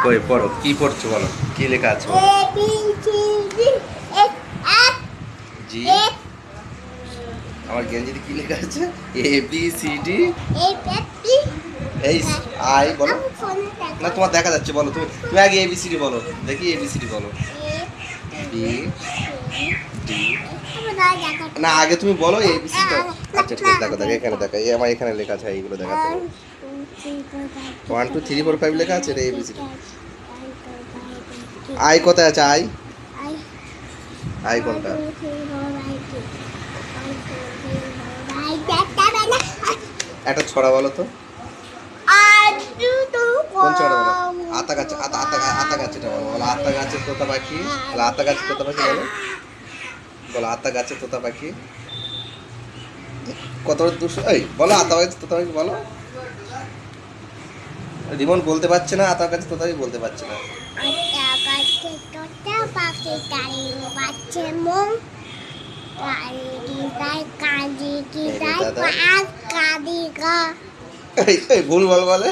কই পড়ো, কি পড়ছো বলো, কি লেখা আছে বলো? জি, আমার গেঞ্জিতে কি লেখা আছে? A B C D H I বলো। না তোমার দেখা যাচ্ছে, বলো তুমি, তুমি আগে এবিসিডি বলো, দেখি এবিসিডি বলো। বি ডি, না আগে তুমি বলো এবিসিডি। আচ্ছা ঠিক আছে, দেখো দেখো এখানে দেখো, এই আমার এখানে লেখা আছে, এইগুলো দেখাতে হবে। 1 2 3 4 5 লেখা আছে, এটা এবিসিডি। আই কোথায় আছে? আই, আই কোনটা? একটা ছড়া বলো তো, কোন ছড়া বলো? আতা গাছ, আতা আতা আতা গাছটা বলো, বলো আতা গাছের তোতা পাখি, বলো আতা গাছের তোতা পাখি বলো, বলো আতা গাছের তোতা পাখি। কত দুশো, এই বলো আতা গাছের তোতা পাখি বলো। রিমন বলতে পারছে না, আতা গাছের তোতা পাখি বলতে পারছে না। এই ভুল বল বলে।